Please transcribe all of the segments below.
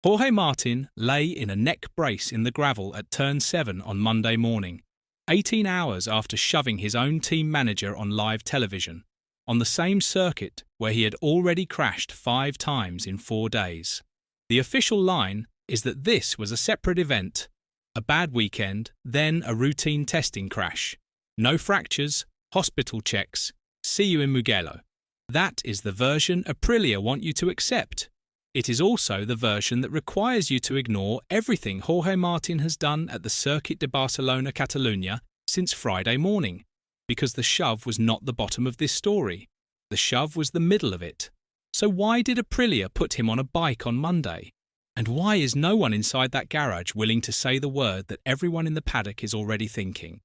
Jorge Martin lay in a neck brace in the gravel at turn 7 on Monday morning, 18 hours after shoving his own team manager on live television, on the same circuit where he had already crashed 5 times in 4 days. The official line is that this was a separate event, a bad weekend, then a routine testing crash. No fractures, hospital checks, see you in Mugello. That is the version Aprilia want you to accept. It is also the version that requires you to ignore everything Jorge Martin has done at the Circuit de Barcelona Catalunya since Friday morning, because the shove was not the bottom of this story. The shove was the middle of it. So why did Aprilia put him on a bike on Monday? And why is no one inside that garage willing to say the word that everyone in the paddock is already thinking?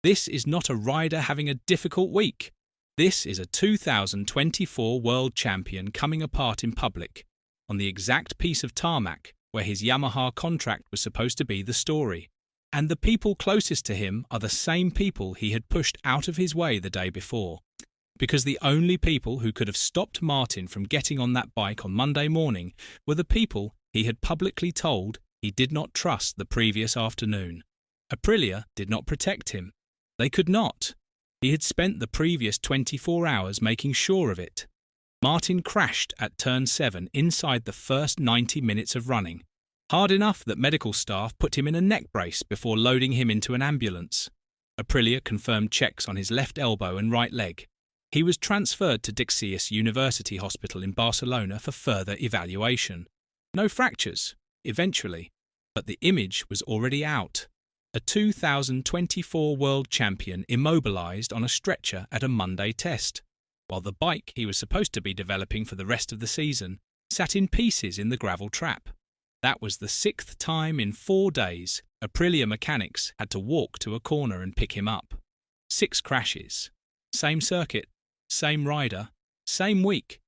This is not a rider having a difficult week. This is a 2024 world champion coming apart in public, on the exact piece of tarmac where his Yamaha contract was supposed to be the story. And the people closest to him are the same people he had pushed out of his way the day before. Because the only people who could have stopped Martin from getting on that bike on Monday morning were the people he had publicly told he did not trust the previous afternoon. Aprilia did not protect him. They could not. He had spent the previous 24 hours making sure of it. Martin crashed at turn 7 inside the first 90 minutes of running, hard enough that medical staff put him in a neck brace before loading him into an ambulance. Aprilia confirmed checks on his left elbow and right leg. He was transferred to Dixias University Hospital in Barcelona for further evaluation. No fractures, eventually, but the image was already out. A 2024 world champion immobilized on a stretcher at a Monday test, while the bike he was supposed to be developing for the rest of the season sat in pieces in the gravel trap. That was the 6th time in 4 days Aprilia mechanics had to walk to a corner and pick him up. 6 crashes. Same circuit, same rider, same week.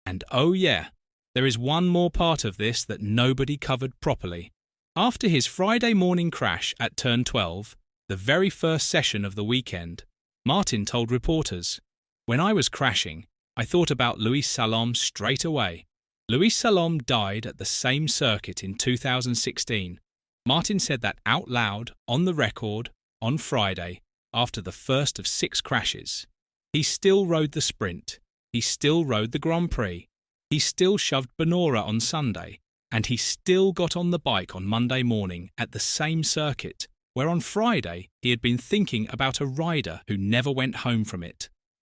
And oh yeah, there is one more part of this that nobody covered properly. After his Friday morning crash at turn 12, the very first session of the weekend, Martin told reporters, "When I was crashing, I thought about Luis Salom straight away. Luis Salom died at the same circuit in 2016. Martin said that out loud, on the record, on Friday, after the first of 6 crashes. He still rode the sprint. He still rode the Grand Prix. He still shoved Bonora on Sunday. And he still got on the bike on Monday morning at the same circuit, where on Friday he had been thinking about a rider who never went home from it."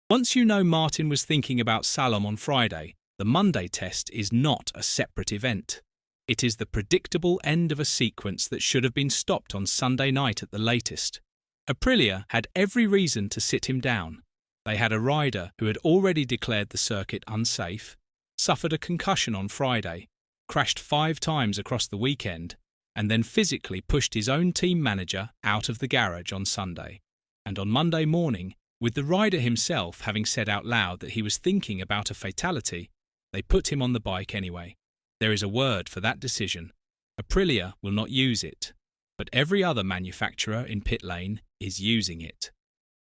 Once you know Martin was thinking about Salom on Friday, the Monday test is not a separate event. It is the predictable end of a sequence that should have been stopped on Sunday night at the latest. Aprilia had every reason to sit him down. They had a rider who had already declared the circuit unsafe, suffered a concussion on Friday, crashed 5 times across the weekend, and then physically pushed his own team manager out of the garage on Sunday. And on Monday morning, with the rider himself having said out loud that he was thinking about a fatality, they put him on the bike anyway. There is a word for that decision. Aprilia will not use it, but every other manufacturer in pit lane is using it.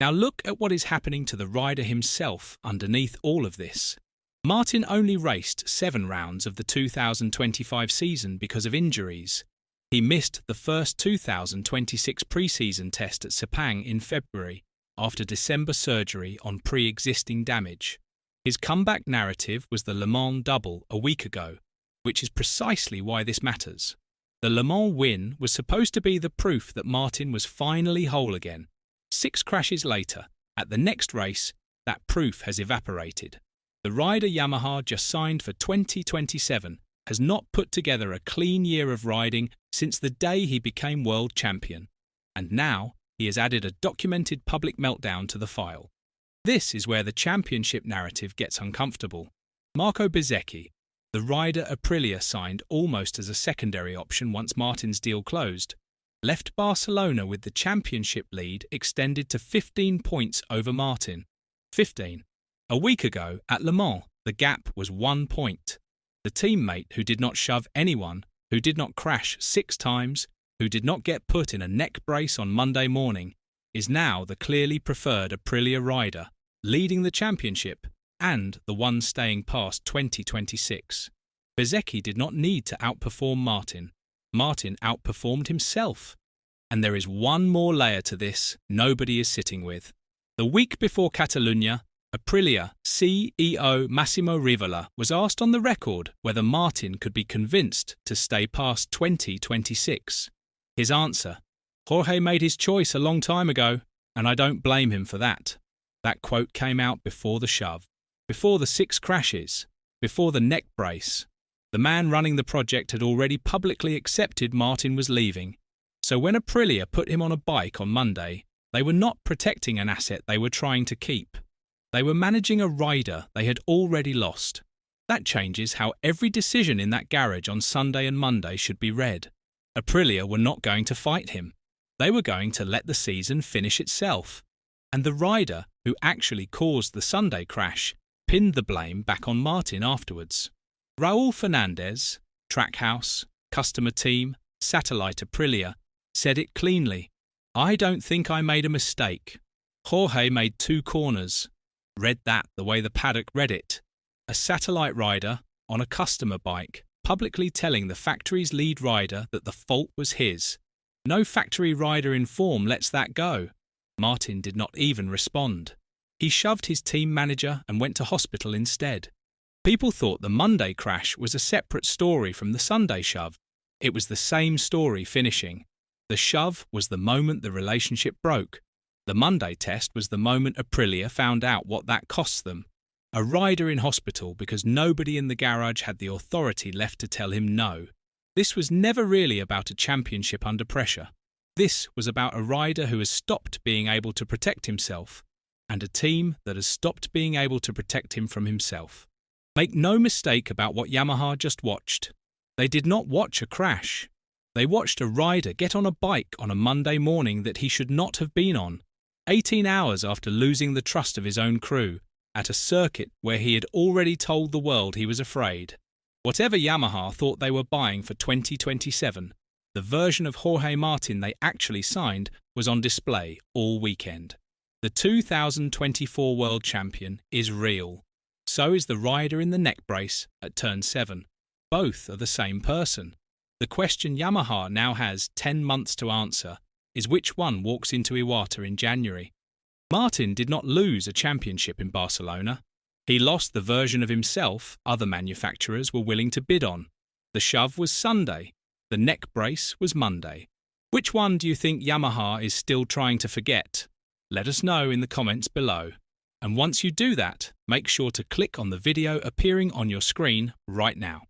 Now look at what is happening to the rider himself underneath all of this. Martin only raced 7 rounds of the 2025 season because of injuries. He missed the first 2026 pre-season test at Sepang in February after December surgery on pre-existing damage. His comeback narrative was the Le Mans double a week ago, which is precisely why this matters. The Le Mans win was supposed to be the proof that Martin was finally whole again. 6 crashes later, at the next race, that proof has evaporated. The rider Yamaha just signed for 2027 has not put together a clean year of riding since the day he became world champion. And now he has added a documented public meltdown to the file. This is where the championship narrative gets uncomfortable. Marco Bezzecchi, the rider Aprilia signed almost as a secondary option once Martin's deal closed, left Barcelona with the championship lead extended to 15 points over Martin. 15. A week ago, at Le Mans, the gap was 1 point. The teammate who did not shove anyone, who did not crash 6 times, who did not get put in a neck brace on Monday morning, is now the clearly preferred Aprilia rider, leading the championship and the one staying past 2026. Bezzecchi did not need to outperform Martin. Martin outperformed himself. And there is one more layer to this nobody is sitting with. The week before Catalunya, Aprilia CEO Massimo Rivola was asked on the record whether Martin could be convinced to stay past 2026. His answer: "Jorge made his choice a long time ago, and I don't blame him for that." That quote came out before the shove, before the 6 crashes, before the neck brace. The man running the project had already publicly accepted Martin was leaving. So when Aprilia put him on a bike on Monday, they were not protecting an asset they were trying to keep. They were managing a rider they had already lost. That changes how every decision in that garage on Sunday and Monday should be read. Aprilia were not going to fight him. They were going to let the season finish itself. And the rider, who actually caused the Sunday crash, pinned the blame back on Martin afterwards. Raul Fernandez, Trackhouse, customer team, satellite Aprilia, said it cleanly. "I don't think I made a mistake. Jorge made 2 corners." Read that the way the paddock read it. A satellite rider on a customer bike publicly telling the factory's lead rider that the fault was his. No factory rider in form lets that go. Martin did not even respond. He shoved his team manager and went to hospital instead. People thought the Monday crash was a separate story from the Sunday shove. It was the same story finishing. The shove was the moment the relationship broke. The Monday test was the moment Aprilia found out what that costs them. A rider in hospital because nobody in the garage had the authority left to tell him no. This was never really about a championship under pressure. This was about a rider who has stopped being able to protect himself, and a team that has stopped being able to protect him from himself. Make no mistake about what Yamaha just watched. They did not watch a crash. They watched a rider get on a bike on a Monday morning that he should not have been on, 18 hours after losing the trust of his own crew, at a circuit where he had already told the world he was afraid. Whatever Yamaha thought they were buying for 2027, the version of Jorge Martin they actually signed was on display all weekend. The 2024 World Champion is real. So is the rider in the neck brace at turn 7. Both are the same person. The question Yamaha now has 10 months to answer is which one walks into Iwata in January. Martin did not lose a championship in Barcelona. He lost the version of himself other manufacturers were willing to bid on. The shove was Sunday. The neck brace was Monday. Which one do you think Yamaha is still trying to forget? Let us know in the comments below. And once you do that, make sure to click on the video appearing on your screen right now.